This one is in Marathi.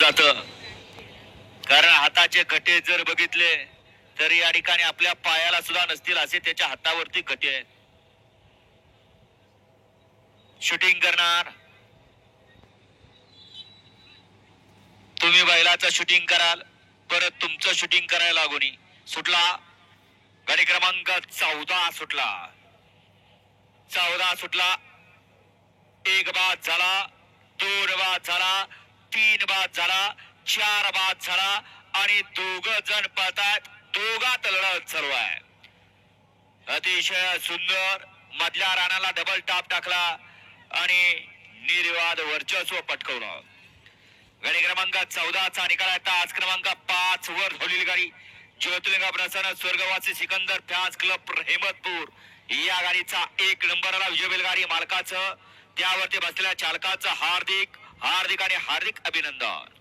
जात, कारण हाताचे गटे जर बघितले तर या ठिकाणी आपल्या पायाला सुद्धा नसतील असे त्याच्या हातावरती गटे आहेत. शूटिंग करणार, तुम्ही बैलाचं शूटिंग कराल, परत तुमचं शूटिंग करायला लागून सुटला. गाडी क्रमांक 14 सुटला. 14 सुटला. 1 बाद झाला, 2 बाद झाला, 3 बाद झाला, 4 बाद झाला आणि दोघ जण पळतात. दोघात लढत चालू आहे. अतिशय सुंदर मधल्या राणाला डबल टाप टाकला आणि निर्वाद वर्चस्व पटकवलं. गाडी क्रमांक 14 चा निकाल आहे. तास क्रमांक 5 वर धावलेली गाडी ज्योतिर्लिंग प्रसन्न स्वर्गवासी सिकंदर फॅन्स क्लब रहमतपूर या गाडीचा 1 नंबरला विजय बैलगाडी मालकाचं त्यावरती बसलेल्या चालकाचं हार्दिक हार्दिक आणि हार्दिक अभिनंदन.